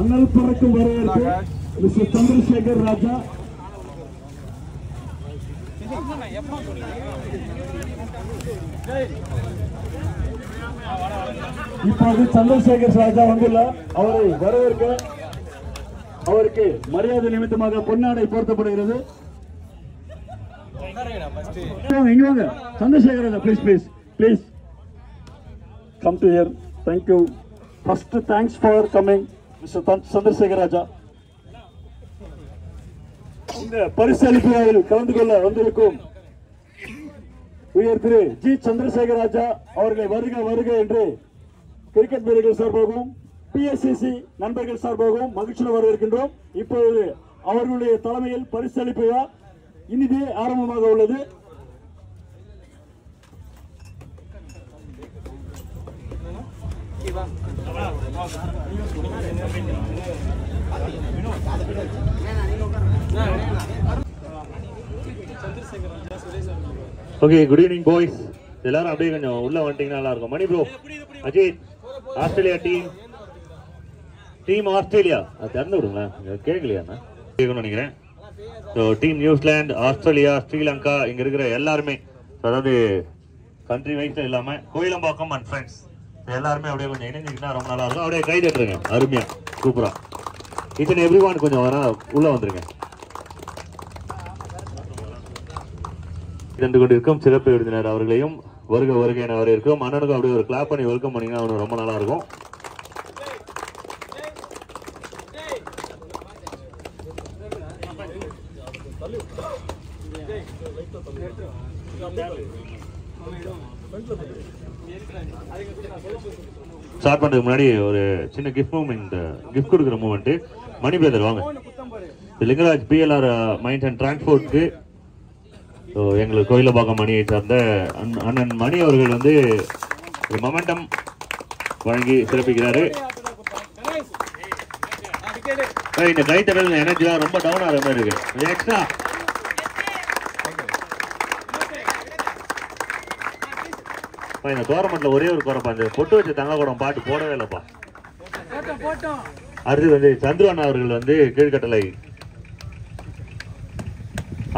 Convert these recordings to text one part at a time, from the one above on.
அண்ணல் பறக்கும் வரவேற்பு மிஸ்டர் சந்திரசேகர் ராஜா. இப்போது சந்திரசேகர் ராஜா வந்துள்ளார். அவரை வரவேற்க அவருக்கு மரியாதை நிமித்தமாக பொன்னாடை போர்த்தப்படுகிறது. இங்க வாங்க Chandrasekhar Raja, please please please come to here. Thank you. First, thanks for coming, Mr. Chandrasekhar Raja. இந்த பரிசளிப்பு விழாவில் கலந்து கொள்ள வந்திருக்கும் உயர் திரு ஜி சந்திரசேகர் ராஜா அவர்களை வருக வருக என்று கிரிக்கெட் வீரர்கள் சார்பாகவும் PSCC நண்பர்கள் சார்பாகவும் மகிழ்ச்சியுடன் வரவேற்கின்றோம். இப்பொழுது அவர்களுடைய தலைமையில் பரிசளிப்பு விழா இனிதே ஆரம்பமாக உள்ளது. Okay, good evening boys. எல்லாரும் அப்படியே கொஞ்சம் உள்ள வந்துட்டீங்கன்னா நல்லா இருக்கும். Mani bro, Ajith, Australia team Australia அது திறந்து விடுங்களேன், கேட்கலையா கேட்கணும்னு நினைக்கிறேன். So team New Zealand, Australia, Sri Lanka, இங்கே இருக்கிற எல்லாருமே, அதாவது கண்ட்ரி வைஸ் இல்லாமல் கோயிலம்பாக்கம் அண்ட் ஃப்ரெண்ட்ஸ் எல்லாருமே அப்படியே கொஞ்சம் இணைஞ்சிக்கிட்டா ரொம்ப நல்லா இருக்கும். அப்படியே கை தட்டுருங்க, அருமையா சூப்பரா. இத்தனை எவ்ரி ஒன் கொஞ்சம் வேணா உள்ள வந்துருங்க. இருந்து கொண்டிருக்கும் சிறப்பு விருந்தினர் அவர்களையும் வருக வருகை என வரவேற்கும். அண்ணனுக்கும் அப்படியே ஒரு கிளாப் பண்ணி வெல்கம் பண்ணீங்கன்னா அவனுக்கு ரொம்ப நல்லா இருக்கும். ஸ்டார்ட் பண்றதுக்கு முன்னாடி ஒரு சின்ன கிஃப்ட் மூமெண்ட், கிஃப்ட் கொடுக்குற மூமெண்ட். மணி பிரதர் வாங்க. லிங்கராஜ் PLR மைன்ஸ் அண்ட் டிரான்ஸ்போர்ட்க்கு எங்களுக்கு கோயிலம்பாக்கம் மணியை சார்ந்த அண்ணன் மணி அவர்கள் வந்து மொமெண்டம் வழங்கி சிறப்பிக்கிறாரு. இந்த கைத்தடல் எனர்ஜிலாம் ரொம்ப டவுன் ஆகிற மாதிரி இருக்கு. எக்ஸ்ட்ரா இந்த கவர்மெண்ட்ல ஒரே ஒரு குறைப்பா, இந்த பொட்டு வச்ச தங்க கூடம் பாட்டு போடவே இல்லப்பா. அடுத்து வந்து சந்துரு அண்ணா அவர்கள் வந்து கீழ்கட்டளை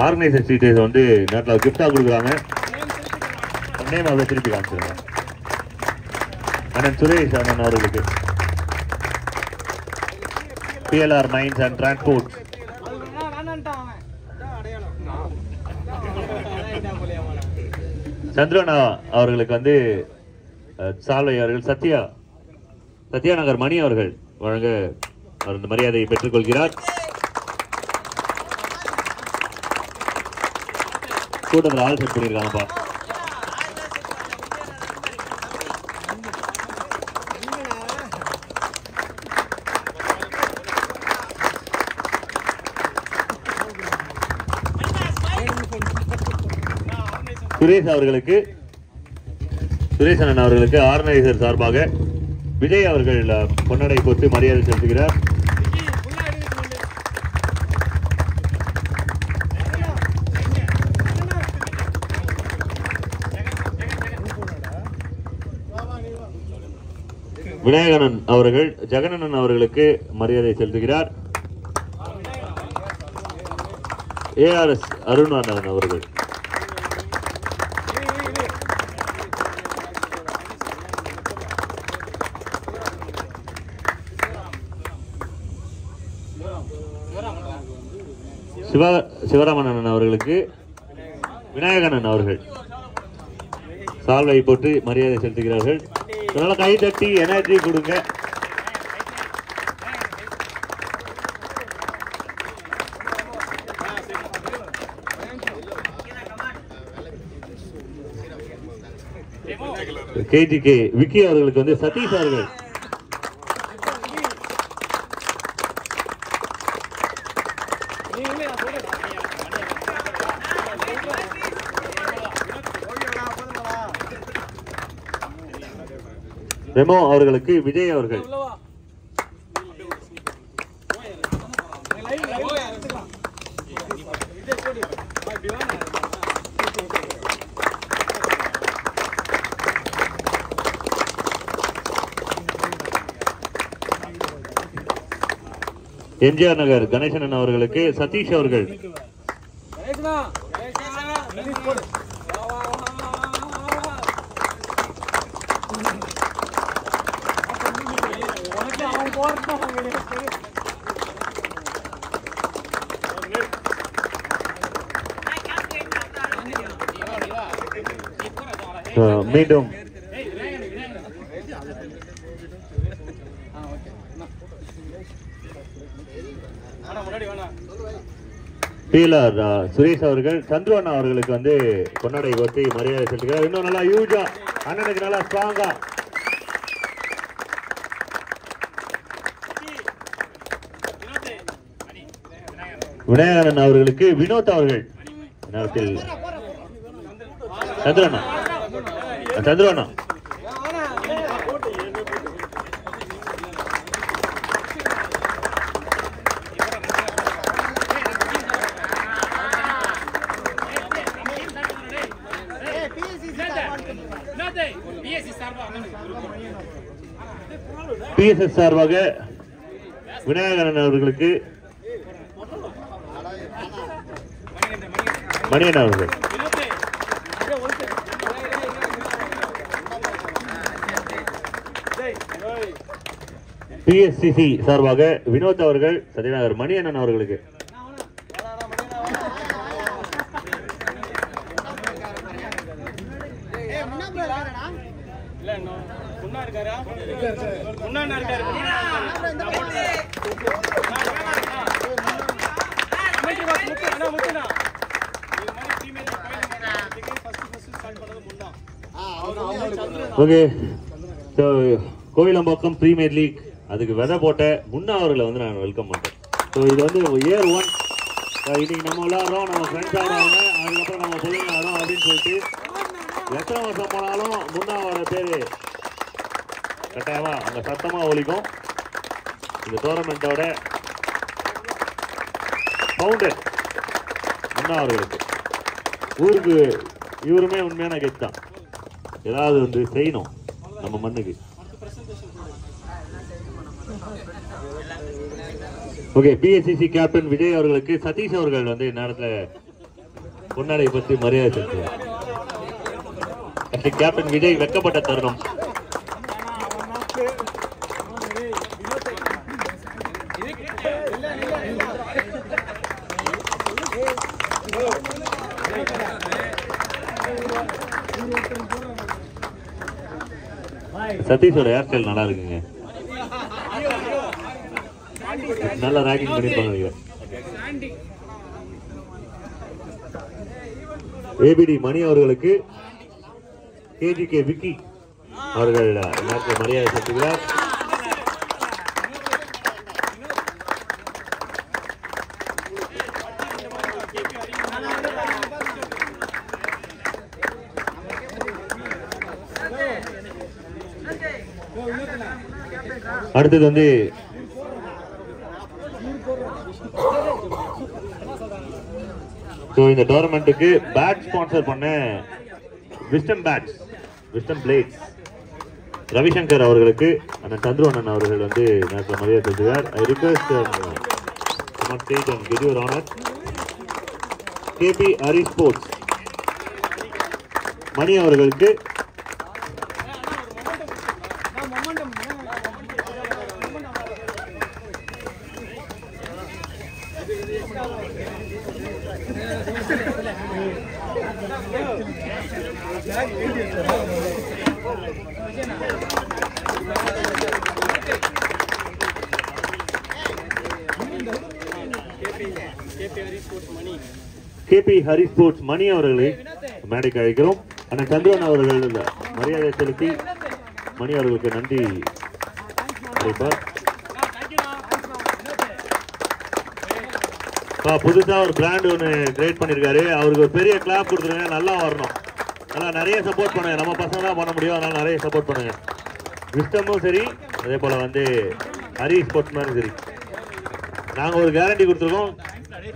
ஆர்கனைசர் சீட்டை வந்து நேரத்தில் கிஃப்டா கொடுக்குறாங்க. நேம் அவ்வளோ திருப்பி காமிச்சிருங்க. அண்ணன் சுரேஷ் அண்ணன் அவர்களுக்கு PLR மைன்ஸ் அண்ட் டிரான்ஸ்போர்ட். சந்திரனா அவர்களுக்கு வந்து சாலை அவர்கள் சத்யா நகர் மணி அவர்கள் வழங்க அந்த மரியாதையை பெற்றுக் கொள்கிறார். கூட்டத்தில் ஆள் செட் பண்ணியிருக்காங்கப்பா. சுரேஷ் அண்ணன் அவர்களுக்கு ஆர்கனைசர் சார்பாக விஜய் அவர்கள் பொன்னடை போட்டு மரியாதை செலுத்துகிறார். விநாயகனன் அவர்கள் ஜெகனண்ணன் அவர்களுக்கு மரியாதை செலுத்துகிறார். ARS அருணானந்தன் அவர்கள் சிவராமன் அவர்களுக்கு விநாயகனன் அவர்கள் சால்வை போட்டு மரியாதை செலுத்துகிறார்கள். அதனால கை தட்டி எனர்ஜி கொடுங்க. KGK விக்கி அவர்களுக்கு வந்து சதீஷ் அவர்கள் ரெமோ அவர்களுக்கு விஜய் அவர்கள் எம்ஜிஆர் நகர் கணேசன் அவர்களுக்கு சதீஷ் அவர்கள் மீண்டும் பீலர் சுரேஷ் அவர்கள் சந்துரு அண்ணா அவர்களுக்கு வந்து கொண்டாடை கொட்டி மரியாதை செலுத்துகிறார். இன்னும் நல்லா யூஜா அண்ணனுக்கு நல்லா ஸ்ட்ராங்கா விநாயகரன் அவர்களுக்கு வினோத் அவர்கள் நேரத்தில் சந்துரு அண்ணா PSS சார்பாக விநாயகரன் அவர்களுக்கு மணியன் அவர்கள் PSCC சார்பாக வினோத் அவர்கள் சத்யநகர் மணியண்ணன் அவர்களுக்கு ஓகே. கோயிலம்பாக்கம் பிரீமியர் லீக் அதுக்கு விதை போட்ட முன்னா அவர்களை வந்து நான் வெல்கம் பண்றேன். ஸோ இது வந்து இயர் 1. இன்னைக்கு நம்ம விளையாடுறோம், நம்ம ஃப்ரெண்ட்ஸ் ஆடுறாங்க, அதுக்கப்புறம் நம்ம பிள்ளைங்க ஆடுறோம் அப்படின்னு சொல்லிட்டு எத்தனை வருஷம் போனாலும் முன்னாவோட பேரு கட்டாயமா அங்க சத்தமா ஒலிக்கும். இந்த டோர்னமெண்டோட ஃபவுண்டர் முன்னா அவர்களுக்கு ஊருக்கு இவருமே உண்மையான கெஸ்ட் தான். ஏதாவது வந்து செய்யணும் நம்ம மண்ணுக்கு. ஓகே. PSCC கேப்டன் விஜய் அவர்களுக்கு சதீஷ் அவர்கள் வந்து நேரத்தில் பொன்னாடை பற்றி மரியாதை செலுத்துவார். கேப்டன் விஜய் வெக்கப்பட்ட தருணம். சதீஷோட ஹேர் ஸ்டைல் நல்லா இருக்குங்க, நல்லா ராக்கிங் பண்ணிருப்பாங்க. ABD மணி அவர்களுக்கு KGK விக்கி அவர்கள் நேரத்தில் மரியாதை செலுத்துகிறார். அடுத்தது வந்து இந்த டோர்னமெண்ட்டுக்கு பேட் ஸ்பான்சர் பண்ண Wisdom bats, Wisdom blades Ravishankar அவர்களுக்கு அண்ணன் சந்துரு அண்ணன் அவர்கள் வந்து நேரத்தில் மரியாதை செலுத்துகிறார். I request stage and give your honour KP Hari sports Mani அவர்களுக்கு கேபி ஹரி ஸ்போர்ட்ஸ் மணி அவர்களை மேடைக்கு அழைக்கிறோம். அண்ணன் சந்திரன் அவர்கள் மரியாதை செலுத்தி மணி அவர்களுக்கு நன்றி அழைப்பார். புதுசா ஒரு பிராண்ட் ஒன்று கிரியேட் பண்ணியிருக்காரு. அவருக்கு ஒரு பெரிய கிளாப் கொடுத்துருங்க. நல்லா வரணும். நல்லா நிறைய சப்போர்ட் பண்ணுங்க. நம்ம பசங்க தான் பண்ண முடியும். அதனால நிறைய சப்போர்ட் பண்ணுங்க. விஸ்டமும் சரி, அதே போல வந்து ஹரி ஸ்போர்ட்ஸ் மேனும் சரி. நாங்கள் ஒரு கேரண்டி கொடுத்துருக்கோம்.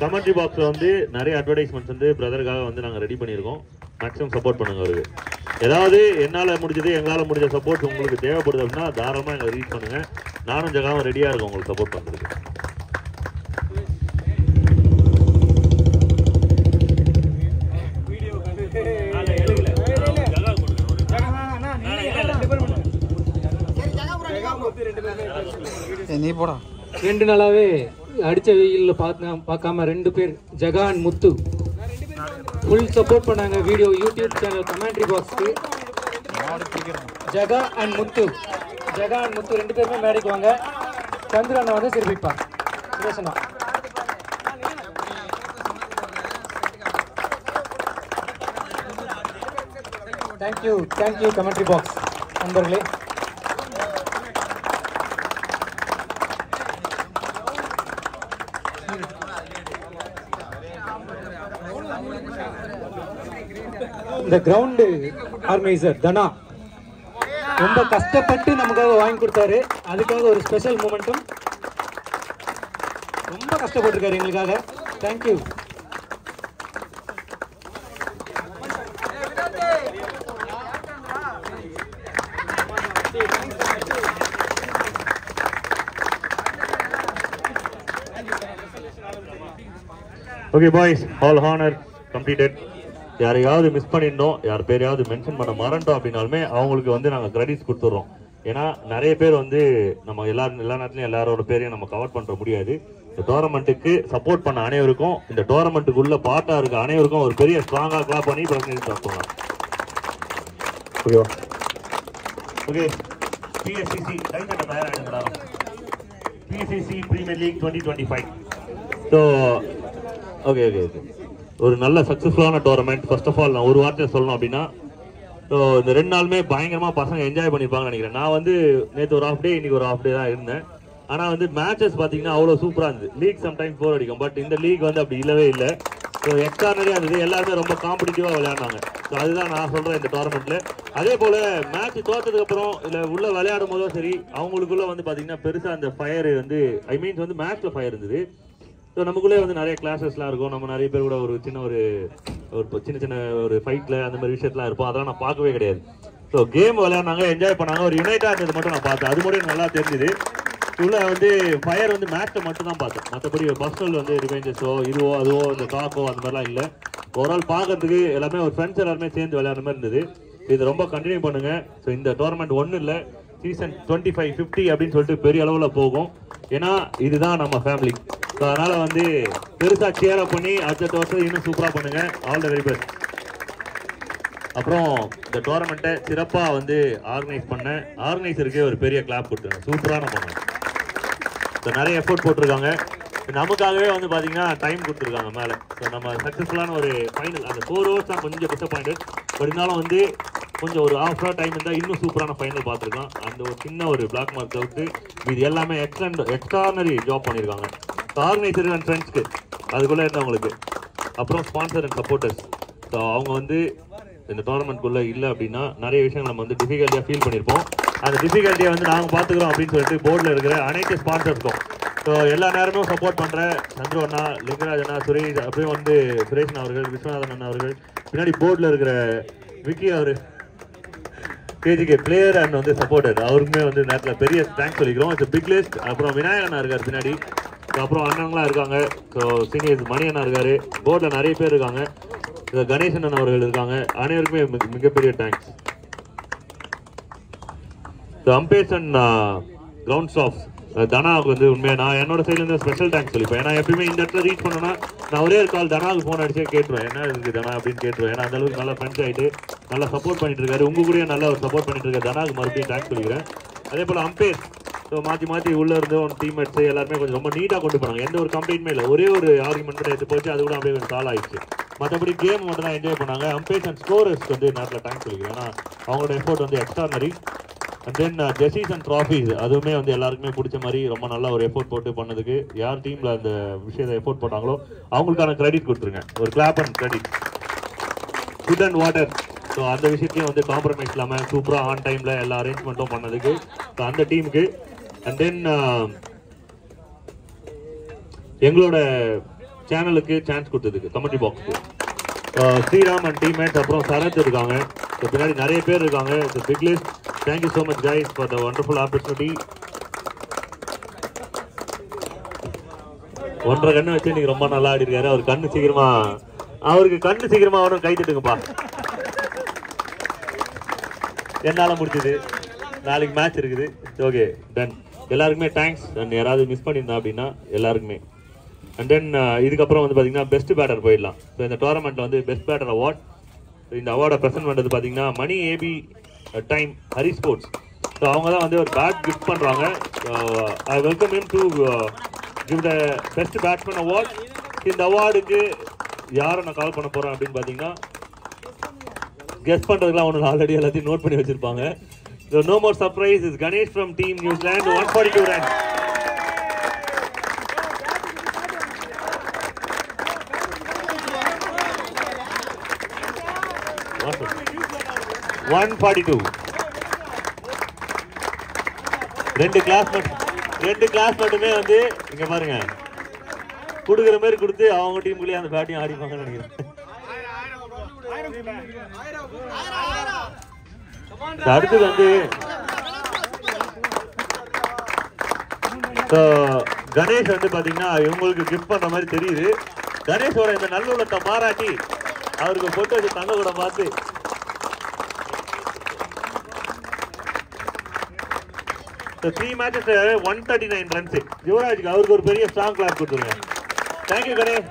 கமெண்ட்ரி பாக்ஸில் வந்து நிறைய அட்வர்டைஸ்மெண்ட்ஸ் வந்து பிரதருக்காக வந்து நாங்கள் ரெடி பண்ணியிருக்கோம். மேக்ஸிமம் சப்போர்ட் பண்ணுங்க அவருக்கு. ஏதாவது என்னால் முடிஞ்சது, எங்களால் முடிஞ்ச சப்போர்ட் உங்களுக்கு தேவைப்படுது அப்படின்னா தாராளமாக எங்களை ரீச் பண்ணுங்க. நானும் ஜகாவும் ரெடியாக இருக்கோம் உங்களுக்கு சப்போர்ட் பண்ணுறதுக்கு. நீ போடா. 2 நாளாவே அடிச்ச வெயில்ல பார்க்காம 2 பேர் Jaga and Muthu full support பண்ணாங்க. வீடியோ யூடியூப் சேனல் கமெண்ட்ரி பாக்ஸ்க்கு ஜகா அண்ட் முத்து 2 பேருமே மேடைக்கு வாங்க. சந்திரன் வந்து சிரிப்பிப்பார். பேசணா தேங்க்யூ கமெண்ட்ரி பாக்ஸ் நண்பர்களே. இந்த கிரவுண்டு ஆர்கனைசர் தனா ரொம்ப கஷ்டப்பட்டு நமக்காக வாங்கி கொடுத்தாரு. அதுக்காக ஒரு ஸ்பெஷல் மூமெண்ட்டும் ரொம்ப கஷ்டப்பட்டிருக்காரு எங்களுக்காக. Thank you. Okay boys, all honour completed. யாரையாவது மிஸ் பண்ணியிருந்தோம், யார் பேரையாவது மென்ஷன் பண்ண மறந்தோம் அப்படின்னாலுமே அவங்களுக்கு வந்து நாங்கள் கிரெடிட்ஸ் கொடுத்துட்றோம். ஏன்னா நிறைய பேர் வந்து நம்ம எல்லா நேரத்துலையும் எல்லாரோட பேரையும் நம்ம கவர் பண்ணுற முடியாது. இந்த டோர்னமெண்ட்டுக்கு சப்போர்ட் பண்ண அனைவருக்கும், இந்த டோர்னமெண்ட்டுக்குள்ள பார்ட்டாக இருக்க அனைவருக்கும் ஒரு பெரிய ஸ்ட்ராங்காக கிளாப் பண்ணி பிரச்சனை போகலாம். ஓகேவா? ஓகே, பிஎஸ்சிசி கைத்தட்ட தயாராகிடுங்களா? BSCC premier league 2025. So okay okay okay ஒரு நல்ல சக்ஸஸ்ஃபுல்லான டோர்னமெண்ட். ஃபர்ஸ்ட் ஆஃப் ஆல் நான் ஒரு வார்த்தை சொல்லணும் அப்படின்னா, ஸோ இந்த 2 நாளுமே பயங்கரமாக பசங்க என்ஜாய் பண்ணியிருப்பாங்கன்னு நினைக்கிறேன். நான் வந்து நேற்று ஒரு ஹாஃப் டே, இன்னைக்கு ஒரு ஹாஃப் டே தான் இருந்தேன். ஆனால் வந்து மேட்சஸ் பார்த்தீங்கன்னா அவ்வளோ சூப்பராக இருந்தது. லீக் சம்டைம்ஸ் போர் அடிக்கும், பட் இந்த லீக் வந்து அப்படி இல்லவே இல்லை. ஸோ எக்ஸ்ட்ரானரியாக இருந்தது. எல்லாருமே ரொம்ப காம்படிட்டிவாக விளையாடினாங்க. ஸோ அதுதான் நான் சொல்கிறேன் இந்த டோர்னமெண்ட்டில். அதே போல் மேட்ச் தோற்றதுக்கப்புறம் இல்லை உள்ள விளையாடும் போதும் சரி, அவங்களுக்குள்ள வந்து பார்த்தீங்கன்னா பெருசாக அந்த ஃபயர் வந்து வந்து மேட்ச்சில் ஃபயர் இருந்தது. ஸோ நமக்குள்ளே வந்து நிறைய கிளாஸஸ்லாம் இருக்கும். நம்ம நிறைய பேர் கூட ஒரு சின்ன ஒரு ஃபைட்டில் அந்த மாதிரி விஷயத்துலாம் இருப்போம். அதெல்லாம் நான் பார்க்கவே கிடையாது. ஸோ கேம் விளையாடினாங்க, என்ஜாய் பண்ணாங்க. ஒரு யுனைட்டாக இருந்தது மட்டும் நான் பார்த்தேன். அது மட்டும் நல்லா தெரிஞ்சுது. உள்ள வந்து ஃபயர் வந்து மேட்சை மட்டும் தான் பார்த்தேன். மற்றபடி ஒரு பர்சனல் வந்து ரிவெஞ்சஸோ இதுவோ அதுவோ இந்த டாக்கோ அந்த மாதிரிலாம் இல்லை. ஓவரால் பார்க்கறதுக்கு எல்லாமே ஒரு ஃப்ரெண்ட்ஸ் எல்லாருமே சேர்ந்து விளையாடுற மாதிரி இருந்தது. இது ரொம்ப கண்டினியூ பண்ணுங்க. ஸோ இந்த டோர்னமெண்ட் ஒன்றும் இல்லை, சீசன் 25-50 அப்படின்னு சொல்லிட்டு பெரிய அளவில் போகும். ஏன்னா இதுதான் நம்ம ஃபேமிலி. ஸோ அதனால வந்து பெருசாக சேர் அப் பண்ணி அடுத்த வருஷம் இன்னும் சூப்பராக பண்ணுங்க. All the very best. அப்புறம் இந்த டோர்னமெண்ட்டை சிறப்பாக வந்து ஆர்கனைஸ் பண்ண ஆர்கனைசருக்கே ஒரு பெரிய கிளாப் கொடுத்துருங்க. சூப்பரான பண்ணுங்க. ஸோ நிறைய எஃபோர்ட் போட்டிருக்காங்க. நமக்காகவே வந்து பார்த்தீங்கன்னா டைம் கொடுத்துருக்காங்க மேலே. ஸோ நம்ம சக்ஸஸ்ஃபுல்லான ஒரு ஃபைனல், அந்த 4 hours தான் கொஞ்சம் டிசப்பாயிண்டட். பட் இருந்தாலும் வந்து கொஞ்சம் ஒரு ஹாஃப் ஹவர் டைம் இருந்தால் இன்னும் சூப்பரான ஃபைனல் பார்த்துருக்கோம். அந்த ஒரு சின்ன ஒரு பிளாக் மார்க் தவிர்த்து இது எல்லாமே எக்ஸ்ட்ரானரி ஜாப் பண்ணியிருக்காங்க. ஸோ ஆர்கனைசர் அண்ட் ஃப்ரெண்ட்ஸ்க்கு அதுக்குள்ளே இருந்தவங்களுக்கு, அப்புறம் ஸ்பான்சர் அண்ட் சப்போர்ட்டர்ஸ். ஸோ அவங்க வந்து இந்த டோர்னமெண்ட்குள்ளே இல்லை அப்படின்னா நிறைய விஷயங்கள் நம்ம வந்து டிஃபிகல்ட்டியாக ஃபீல் பண்ணியிருப்போம். அந்த டிஃபிகல்ட்டியை வந்து நாங்கள் பார்த்துக்கிறோம் அப்படின்னு சொல்லிட்டு போர்டில் இருக்கிற அனைத்து ஸ்பான்சர்ஸ்க்கும், ஸோ எல்லா நேரமும் சப்போர்ட் பண்ணுற சந்துரு அண்ணா, லிங்கராஜ் அண்ணா, சுரேஷ், அப்படியே வந்து சுரேஷன் அவர்கள், விஸ்வநாதன் அண்ணா அவர்கள், பின்னாடி போர்டில் இருக்கிற விக்கி அவர், கேஜிகே பிளேயர் அண்ட் வந்து சப்போர்ட்டர் அவருக்குமே வந்து நேரத்தில் பெரிய தேங்க்ஸ் சொல்லிக்கிறோம். It's big list. அப்புறம் விநாயகண்ணா இருக்கார் பின்னாடி. அப்புறம் அண்ணங்களாம் இருக்காங்க. ஸோ சீனியர்ஸ் மணி அண்ணா இருக்காரு. போர்டில் நிறைய பேர் இருக்காங்க. கணேசன் அண்ணன் அவர்கள் இருக்காங்க. அனைவருக்குமே மிகப்பெரிய thanks. Umpires and ground staff தனாவுக்கு வந்து உண்மையாக நான் என்னோட சைட்லேருந்து ஸ்பெஷல் தேங்க்ஸ் சொல்லிப்பேன். ஏன்னா எப்பயுமே இந்த இடத்துல ரீச் பண்ணோன்னா நான் ஒரே ஒரு கால் தனாவுக்கு ஃபோன் அடிச்சே கேட்டுருவேன், என்ன இருக்குது தனா அப்படின்னு கேட்டுருவேன். ஏன்னா அந்த அளவுக்கு நல்லா ஃப்ரெண்ட்ஸ் ஆகிட்டு நல்லா சப்போர்ட் பண்ணிட்டு இருக்காரு. உங்க கூட நல்லா ஒரு சப்போர்ட் பண்ணிட்டு இருக்காரு. தனாவுக்கு மறுபடியும் தேங்க்ஸ் சொல்லிக்கிறேன். அதே போல் அம்பேர் ஸோ மாற்றி உள்ளே இருந்து உன் டீம்மேட்ஸ் எல்லாருமே கொஞ்சம் ரொம்ப நீட்டாக கொண்டு போனாங்க. எந்த ஒரு கம்ப்ளைண்ட்மே இல்லை. ஒரே ஒரு ஆர்குமெண்ட் மட்டும் எடுத்து போச்சு. அது கூட அப்படியே கொஞ்சம் கால் ஆயிடுச்சு. மற்றபடி கேம் மட்டும் தான் என்ஜாய் பண்ணாங்க. அம்பேர்ஸ் அண்ட் ஸ்கோரர்ஸ்க்கு வந்து நேரத்தில் தேங்க்ஸ் சொல்லிக்கிறேன். ஏன்னா அவங்களோட எஃபோர்ட் வந்து extraordinary. And then jerseys and trophies அதுவுமே வந்து எல்லாருக்குமே பிடிச்ச மாதிரி ரொம்ப நல்லா ஒரு எஃபோர்ட் போட்டு பண்ணதுக்கு யார் டீமில் அந்த விஷயத்தை எஃபோர்ட் போட்டாங்களோ அவங்களுக்கான கிரெடிட் கொடுத்துருங்க. ஒரு clap and credit. Food and water so அந்த விஷயத்தையும் வந்து காம்ப்ரமைஸ் இல்லாமல் சூப்பராக ஆன் டைமில் எல்லா அரேஞ்ச்மெண்ட்டும் பண்ணதுக்கு ஸோ அந்த டீமுக்கு. அண்ட் தென் எங்களோட சேனலுக்கு சான்ஸ் கொடுத்ததுக்கு கமெண்ட்ரி பாக்ஸ்க்கு ஸ்ரீராம் அண்ட் டீம்மேட்ஸ் அப்புறம் சரத் இருக்காங்க. ஸோ பின்னாடி நிறைய பேர் இருக்காங்க. So big list. Thank you so much guys for the wonderful opportunity. 1.5 கண்ணு வச்சு இன்னைக்கு ரொம்ப நல்லா ஆடி இருக்காரு. அவருக்கு கண்ணு சீக்கிரமா அவரும் கை தட்டுங்கப்பா. என்னால முடிச்சது. நாளைக்கு மேட்ச் இருக்குது. Okay done. எல்லாருக்குமே தேங்க்ஸ். அண்ட் யாராவது மிஸ் பண்ணியிருந்தா அப்படின்னா எல்லாருக்குமே. அண்ட் தென் இதுக்கப்புறம் வந்து பார்த்தீங்கன்னா பெஸ்ட் பேட்டர் போயிடலாம். ஸோ இந்த டோர்னமெண்ட்டில் வந்து பெஸ்ட் பேட்டர் அவார்ட். இந்த அவார்டை ப்ரெசென்ட் பண்ணுறது பார்த்தீங்கன்னா Mani AB time Hari sports. So அவங்க தான் வந்து ஒரு பேட் கிஃப்ட் பண்ணுறாங்க. I welcome him to give the best batsman award. இந்த அவார்டுக்கு யாரை நான் கால் பண்ண போகிறேன் அப்படின்னு பார்த்தீங்கன்னா கெஸ் பண்ணுறதுக்குலாம் ஒன்று ஆல்ரெடி எல்லாத்தையும் நோட் பண்ணி வச்சுருப்பாங்க. So no more surprise is Ganesh from team New Zealand 142 runs. ரெண்டு கிளாஸ் மட்டுமே வந்து இங்க பாருங்க கொடுக்குற மாதிரி கொடுத்து அவங்க டீமுக்குள்ளேயே அந்த பேட்டையும் ஆடிப்பாங்கன்னு நினைக்கிறேன். அடுத்தது வந்து கணேஷ் வந்து பாத்தீங்கன்னா இவங்களுக்கு கிஃப்ட் பண்ற மாதிரி தெரியுது. கணேஷோட இந்த நல்லுள்ளத்தை பாராட்டி அவருக்கு போட்டு வச்சு தங்க கூட பார்த்து So 3 matches 139 runs. யுவராஜ்க்கு அவருக்கு ஒரு பெரிய ஸ்ட்ராங் கிளாப் கொடுத்துருங்க. தேங்க்யூ கணேஷ்.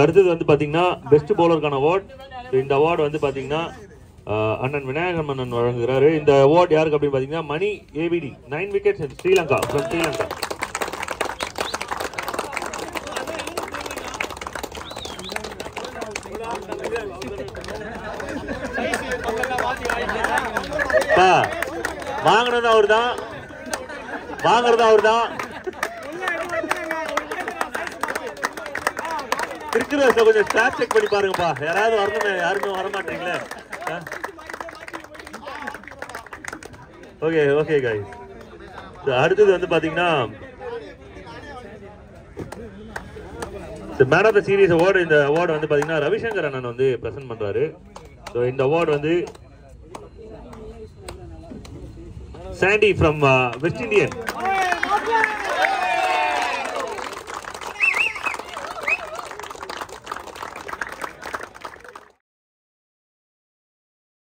அடுத்தது வந்து பாத்தீங்கன்னா பெஸ்ட் பவுலருக்கான அவார்ட். இந்த அவார்டு வந்து பாத்தீங்கன்னா அண்ணன் விநாயகர் மன்னன் வழங்குகிறாரு. இந்த அவார்டு யாருக்கு அப்படின்னு பாத்தீங்கன்னா Mani ABD 9 wickets in Sri Lanka from Sri Lanka. வாங்குறது அவர் தான். கிரிக்கெட் கொஞ்சம் ஸ்டாட் செக் பண்ணி பாருங்கப்பா. யாராவது வரணுமே, யாருமே வரமாட்டீங்களே. Okay guys. அடுத்தது வந்து பாத்தீங்கன்னா man of the series award. இந்த அவார்டு வந்து பாத்தீங்கன்னா ரவிசங்கர் அண்ணன் வந்து பிரசன்ட் பண்றாரு. ஸோ இந்த அவார்டு வந்து சாண்டி ஃப்ரம் வெஸ்ட் இண்டியன்.